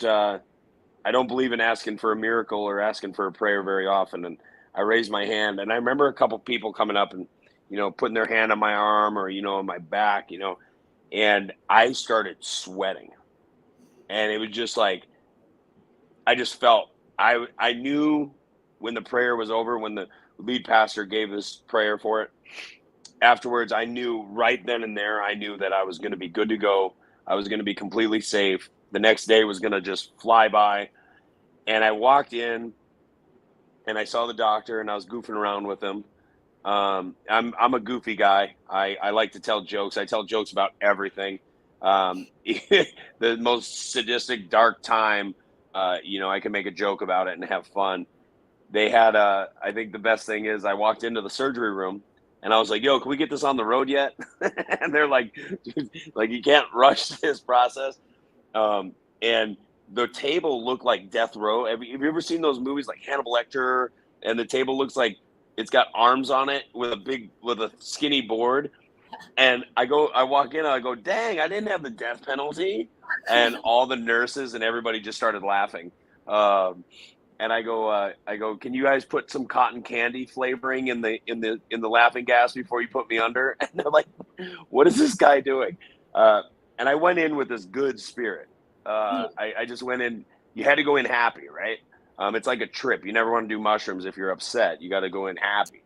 believe in asking for a miracle or asking for a prayer very often. And I raised my hand, and I remember a couple people coming up and, putting their hand on my arm or, on my back, and I started sweating. And it was just like, I just felt, I knew when the prayer was over, when the lead pastor gave this prayer for it, afterwards, I knew right then and there, I knew that I was going to be good to go. I was going to be completely safe. The next day was going to just fly by. And I walked in and I saw the doctor, and I was goofing around with him. I'm a goofy guy. I like to tell jokes. I tell jokes about everything. The most sadistic, dark time, I can make a joke about it and have fun. they had I think the best thing is I walked into the surgery room and I was like, yo, can we get this on the road yet? And they're like, dude, like you can't rush this process. And the table looked like death row. Have you ever seen those movies like Hannibal Lecter? And the table looks like it's got arms on it with a skinny board. And I walk in, and I go, dang, I didn't have the death penalty. And all the nurses and everybody just started laughing. And I go, can you guys put some cotton candy flavoring in the laughing gas before you put me under? And they're like, what is this guy doing? And I went in with this good spirit. I just went in. You had to go in happy, right? It's like a trip. You never want to do mushrooms if you're upset. You got to go in happy.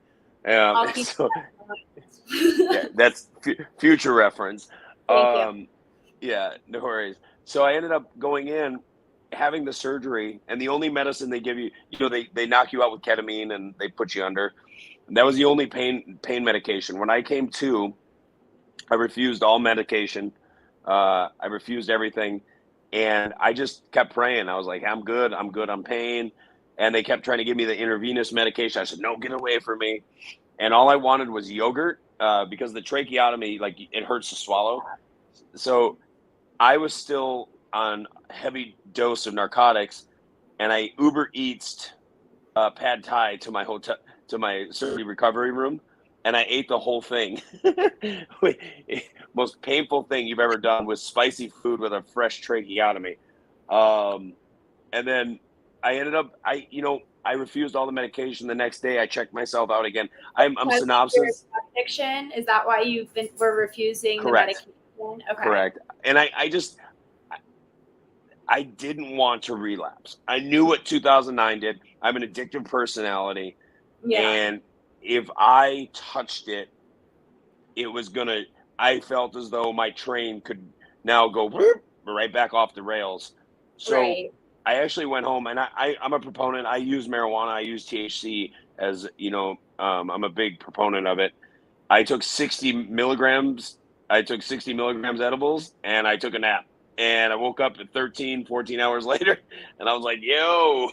So yeah, that's future reference. Thank you. Yeah, no worries. So I ended up going in, having the surgery, and the only medicine they give you, they knock you out with ketamine and they put you under. And that was the only pain medication. When I came to, I refused all medication. I refused everything. And I just kept praying. I was like, I'm good on pain. And they kept trying to give me the intravenous medication. I said, no, get away from me. And all I wanted was yogurt because the tracheotomy, like it hurts to swallow. So I was still on heavy dose of narcotics, and I Uber Eats pad thai to my hotel, to my surgery recovery room, and I ate the whole thing. Most painful thing you've ever done was spicy food with a fresh tracheotomy. And then I ended up, I refused all the medication. The next day, I checked myself out again. I'm synopsis. Addiction? Is that why were refusing Correct. the medication? Okay. Correct. And I didn't want to relapse. I knew what 2009 did. I'm an addictive personality. Yeah. And if I touched it, I felt as though my train could now go right back off the rails. So Right. I actually went home, and I'm a proponent. I use marijuana. I use THC as, I'm a big proponent of it. I took 60 milligrams edibles, and I took a nap. And I woke up at 13, 14 hours later, and I was like, yo.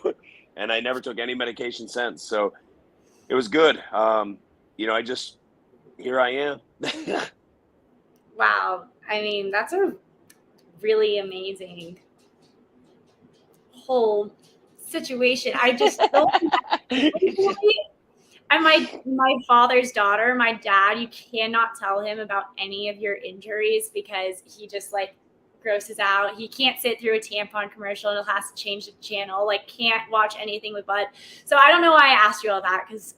And I never took any medication since. So it was good. Here I am. Wow. I mean, that's a really amazing whole situation. I just don't. I'm my father's daughter. My dad, you cannot tell him about any of your injuries because he just like grosses out. He can't sit through a tampon commercial and he'll have to change the channel. Like can't watch anything with blood. So I don't know why I asked you all that because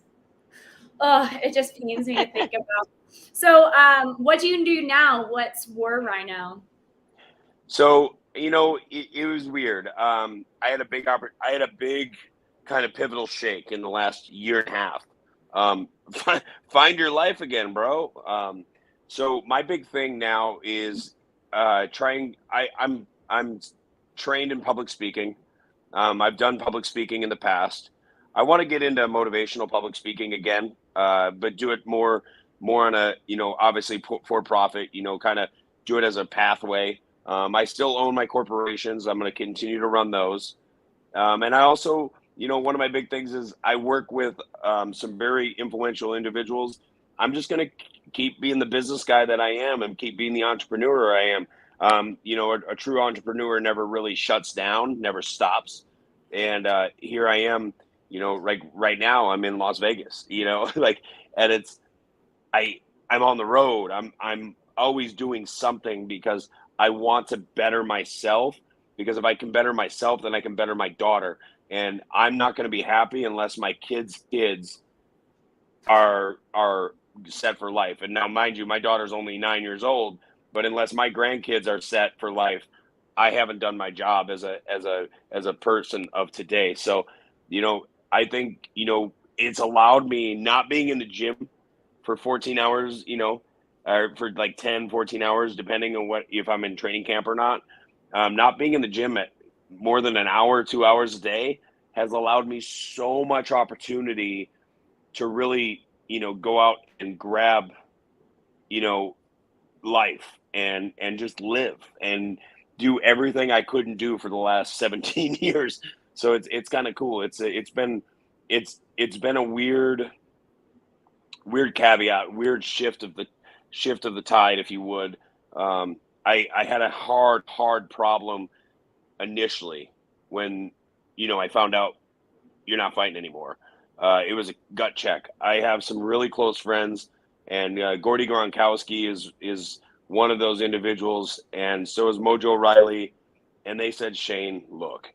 it just pains me to think about. So what do you do now? What's War Rhino? So, it was weird. I had a big kind of pivotal shake in the last year and a half. Find your life again, bro. So my big thing now is I'm trained in public speaking. I've done public speaking in the past. I want to get into motivational public speaking again, but do it more on a, obviously for profit, kind of do it as a pathway. I still own my corporations. I'm going to continue to run those. And I also, one of my big things is I work with some very influential individuals. I'm just going to keep being the business guy that I am and keep being the entrepreneur I am. A true entrepreneur never really shuts down, never stops. And here I am, like right now I'm in Las Vegas, and I'm on the road. I'm always doing something because I want to better myself, because if I can better myself, then I can better my daughter. And I'm not going to be happy unless my kids are set for life. And now, mind you, my daughter's only 9 years old, but unless my grandkids are set for life, I haven't done my job as a person of today. So, I think, it's allowed me not being in the gym for 14 hours, or for like 10, 14 hours, depending on if I'm in training camp or not. Not being in the gym at more than an hour, 2 hours a day has allowed me so much opportunity to really, go out and grab, life and just live and do everything I couldn't do for the last 17 years. So it's kind of cool. It's been it's been a weird caveat, weird shift of the tide, if you would. I had a hard problem initially when, I found out you're not fighting anymore. It was a gut check. I have some really close friends, and Gordy Gronkowski is one of those individuals, and so is Mojo Riley. And they said, Shane, look,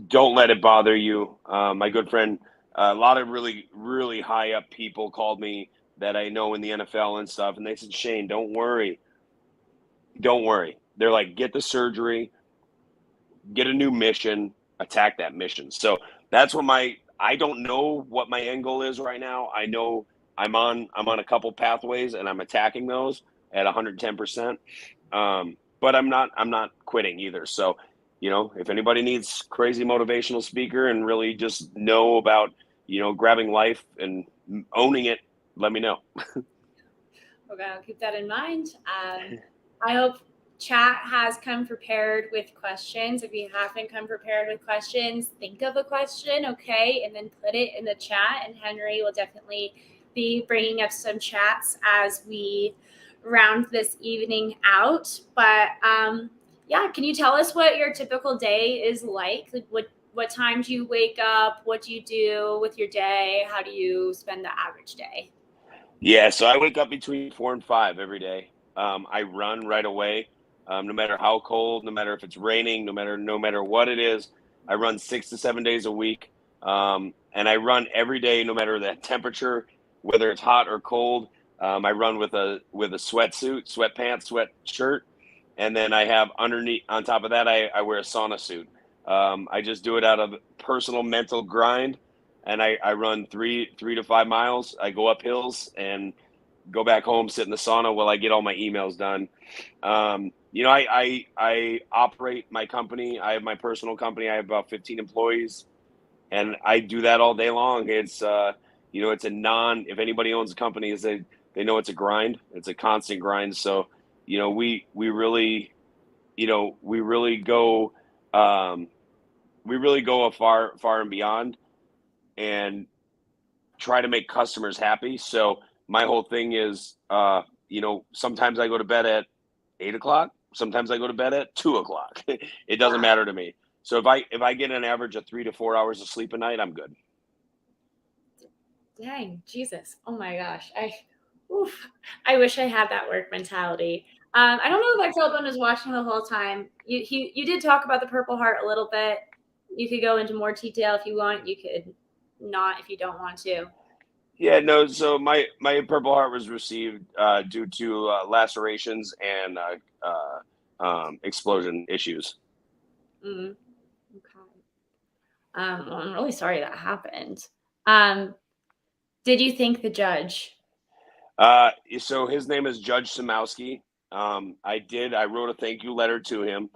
don't let it bother you. My good friend, a lot of really, really high up people called me that I know in the NFL and stuff, and they said, Shane, don't worry. Don't worry. They're like, get the surgery, get a new mission, attack that mission. So that's what I don't know what my end goal is right now. I know I'm on a couple pathways and I'm attacking those at 110%. But I'm not quitting either. So, if anybody needs crazy motivational speaker and really just know about, grabbing life and owning it, let me know. Okay, I'll keep that in mind. I hope chat has come prepared with questions. If you haven't come prepared with questions, think of a question, okay, and then put it in the chat. And Henry will definitely be bringing up some chats as we round this evening out. But yeah, can you tell us what your typical day is like? Like what time do you wake up? What do you do with your day? How do you spend the average day? Yeah, so I wake up between 4 and 5 every day. I run right away, no matter how cold, no matter if it's raining, no matter what it is. I run 6 to 7 days a week, and I run every day, no matter the temperature, whether it's hot or cold. I run with a sweatsuit, sweatpants, sweatshirt, and then I have underneath. On top of that, I wear a sauna suit. I just do it out of personal mental grind, and I run 3 to 5 miles. I go up hills and go back home, sit in the sauna while I get all my emails done. I operate my company. I have my personal company. I have about 15 employees, and I do that all day long. It's it's if anybody owns a company, they know it's a grind. It's a constant grind. So, we really go far and beyond, and try to make customers happy. So my whole thing is, sometimes I go to bed at 8 o'clock. Sometimes I go to bed at 2 o'clock. It doesn't matter to me. So if I get an average of 3 to 4 hours of sleep a night, I'm good. Dang, Jesus. Oh my gosh. I wish I had that work mentality. I don't know if Philbin was watching the whole time. You did talk about the Purple Heart a little bit. You could go into more detail if you want. You could not if you don't want to. Yeah, no. So my Purple Heart was received due to lacerations and explosion issues. Okay. Well, I'm really sorry that happened. Did you thank the judge? So his name is Judge Samowski. I wrote a thank you letter to him.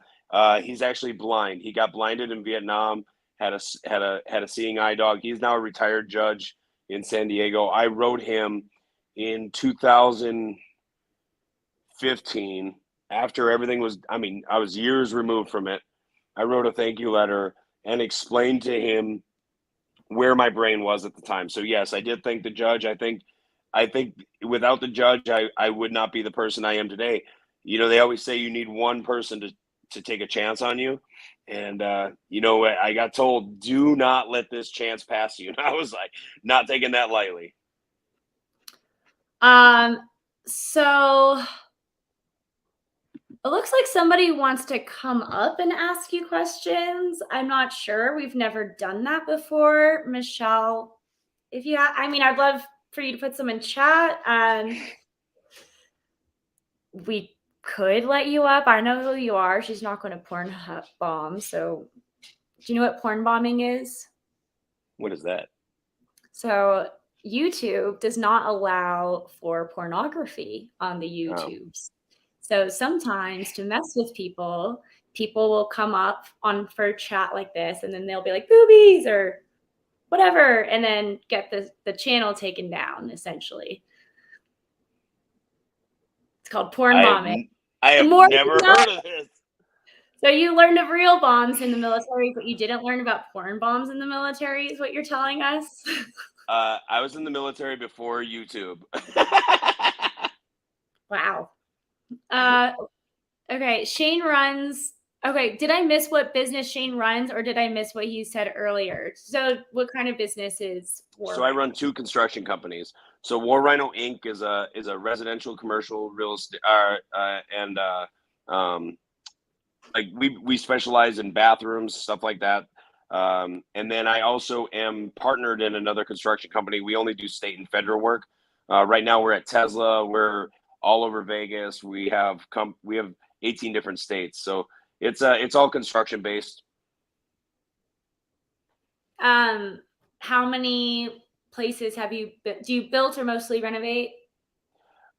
He's actually blind. He got blinded in Vietnam. Had a seeing eye dog. He's now a retired judge in San Diego. I wrote him in 2015 after everything was. I mean, I was years removed from it. I wrote a thank you letter and explained to him where my brain was at the time. So yes, I did thank the judge. I think without the judge, I would not be the person I am today. They always say you need one person to take a chance on you. And, I got told, do not let this chance pass you. And I was like, not taking that lightly. So it looks like somebody wants to come up and ask you questions. I'm not sure. We've never done that before. Michelle, if you I'd love for you to put some in chat. We could let you up. I know who you are. She's not going to porn bomb. So do you know what porn bombing is? What is that? So YouTube does not allow for pornography on the YouTubes. Oh. So sometimes to mess with people will come up for chat like this, and then they'll be like boobies or whatever, and then get the channel taken down, essentially. It's called porn bombing. I have never heard of this. So you learned of real bombs in the military, but you didn't learn about porn bombs in the military, is what you're telling us? I was in the military before YouTube. Wow. Okay, Shane runs. Okay, did I miss what business Shane runs, or did I miss what he said earlier? So, what kind of business is War So I Rhino? run two construction companies. So War Rhino Inc. is a residential commercial real estate and like we specialize in bathrooms, stuff like that. And then I also am partnered in another construction company. We only do state and federal work. Right now we're at Tesla. We're all over Vegas. We have 18 different states. So it's all construction based. How many places have you do you build or mostly renovate?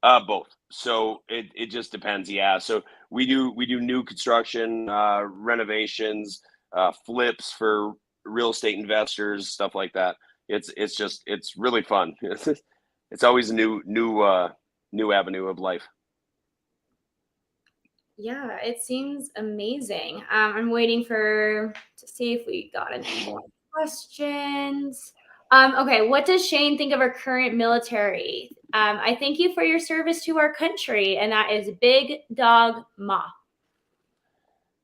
Both. So it just depends. Yeah. So we do new construction, renovations, flips for real estate investors, stuff like that. It's really fun. It's always a new avenue of life. Yeah, it seems amazing. I'm waiting to see if we got any more questions. Okay, what does Shane think of our current military? I thank you for your service to our country, and that is Big Dog Ma.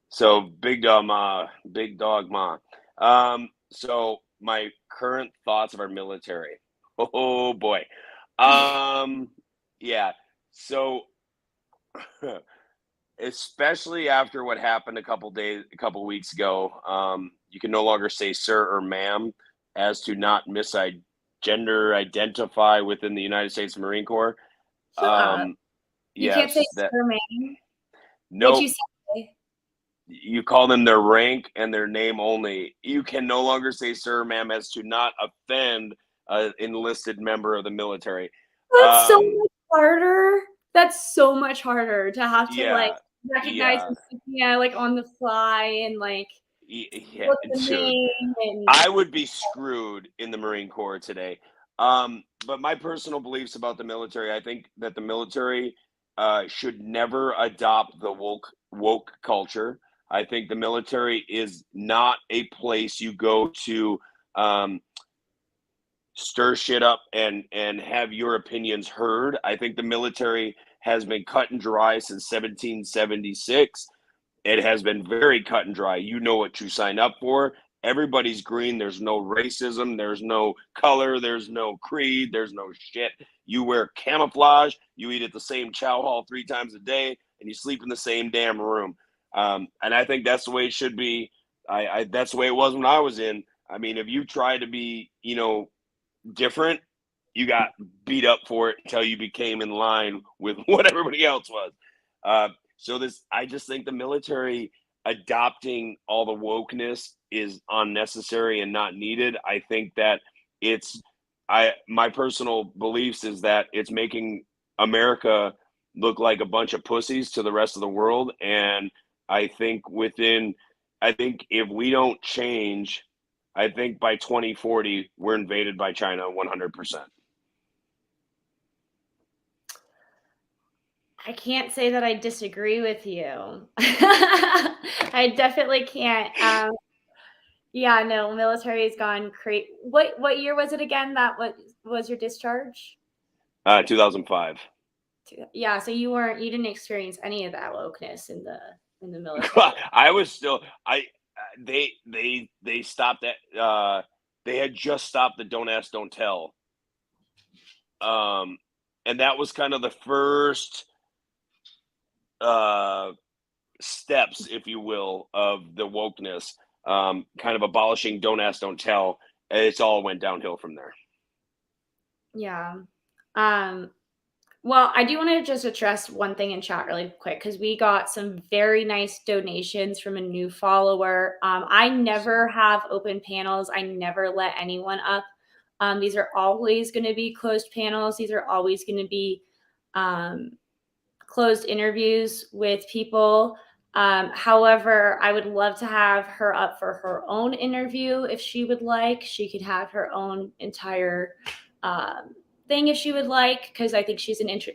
So big dog ma. So my current thoughts of our military. Oh boy. Yeah. So especially after what happened a couple weeks ago, you can no longer say sir or ma'am as to not gender identify within the United States Marine Corps. Shut up. You can't say Yes, that sir, man. What'd you no, say? you call them their rank and their name only. You can no longer say sir, ma'am, as to not offend an enlisted member of the military. That's so Um, much harder. That's so much harder to have to like yeah, recognize yeah, yeah, like on the fly and like yeah, what's the dude. name and I would be screwed in the Marine Corps today. But my personal beliefs about the military, I think that the military should never adopt the woke culture. I think the military is not a place you go to um, stir shit up and have your opinions heard. I think the military has been cut and dry since 1776. It has been very cut and dry. You know what you sign up for. Everybody's green. There's no racism. There's no color. There's no creed. There's no shit. You wear camouflage. You eat at the same chow hall 3 times a day, and you sleep in the same damn room. And I think that's the way it should be. That's the way it was when I was in. I mean, if you try to be, different, you got beat up for it until you became in line with what everybody else was. I just think the military adopting all the wokeness is unnecessary and not needed. I think that my personal beliefs is that it's making America look like a bunch of pussies to the rest of the world. And I think if we don't change, I think by 2040 we're invaded by China 100%. I can't say that I disagree with you. I definitely can't. Yeah, no, military has gone crazy. What year was it again? That was your discharge? 2005. Yeah, so you didn't experience any of that wokeness in the military. I was still they stopped that they had just stopped the don't ask don't tell. And that was kind of the first steps, if you will, of the wokeness, kind of abolishing don't ask don't tell. It's all went downhill from there. Yeah. Well, I do want to just address one thing in chat really quick because we got some very nice donations from a new follower. I never have open panels. I never let anyone up. These are always going to be closed panels. These are always going to be closed interviews with people. However, I would love to have her up for her own interview if she would like. She could have her own entire thing if she would like, because I think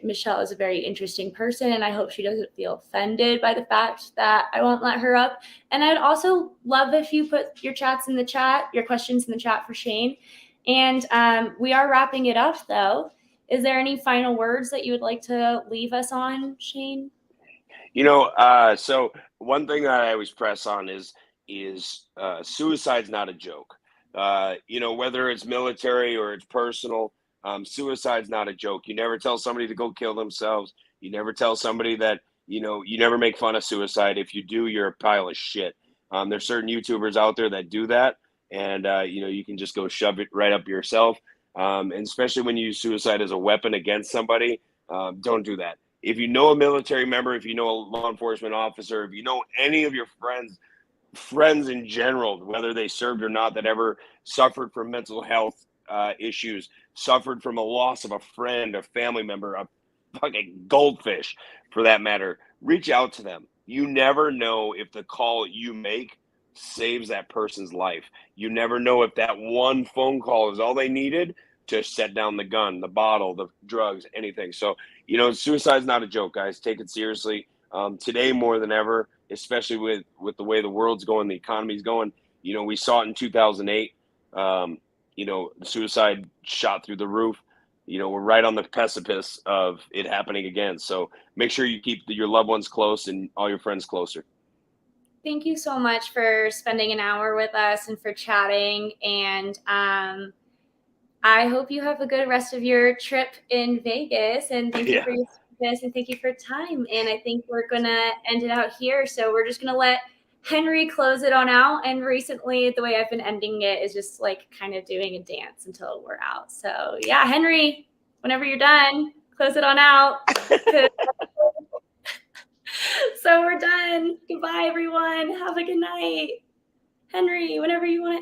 Michelle is a very interesting person, and I hope she doesn't feel offended by the fact that I won't let her up. And I'd also love if you put your chats in the chat, your questions in the chat for Shane. And we are wrapping it up, though. Is there any final words that you would like to leave us on, Shane? So one thing that I always press on is suicide's not a joke. Whether it's military or it's personal, suicide's not a joke. You never tell somebody to go kill themselves. You never tell somebody that, you never make fun of suicide. If you do, you're a pile of shit. There's certain YouTubers out there that do that, and, you can just go shove it right up yourself. And especially when you use suicide as a weapon against somebody, don't do that. If you know a military member, if you know a law enforcement officer, if you know any of your friends in general, whether they served or not, that ever suffered from mental health issues, suffered from a loss of a friend, a family member, a fucking goldfish for that matter, reach out to them. You never know if the call you make saves that person's life. You never know if that one phone call is all they needed to set down the gun, the bottle, the drugs, anything. So, suicide's not a joke, guys. Take it seriously. Today more than ever, especially with the way the world's going, the economy's going. We saw it in 2008. Suicide shot through the roof. We're right on the precipice of it happening again. So make sure you keep your loved ones close and all your friends closer. Thank you so much for spending an hour with us and for chatting. And I hope you have a good rest of your trip in Vegas. And thank you for your service and thank you for your time. And I think we're going to end it out here. So we're just going to let Henry close it on out. And recently, the way I've been ending it is just like kind of doing a dance until we're out. So yeah, Henry, whenever you're done, close it on out. So we're done. Goodbye, everyone. Have a good night. Henry, whenever you want to end.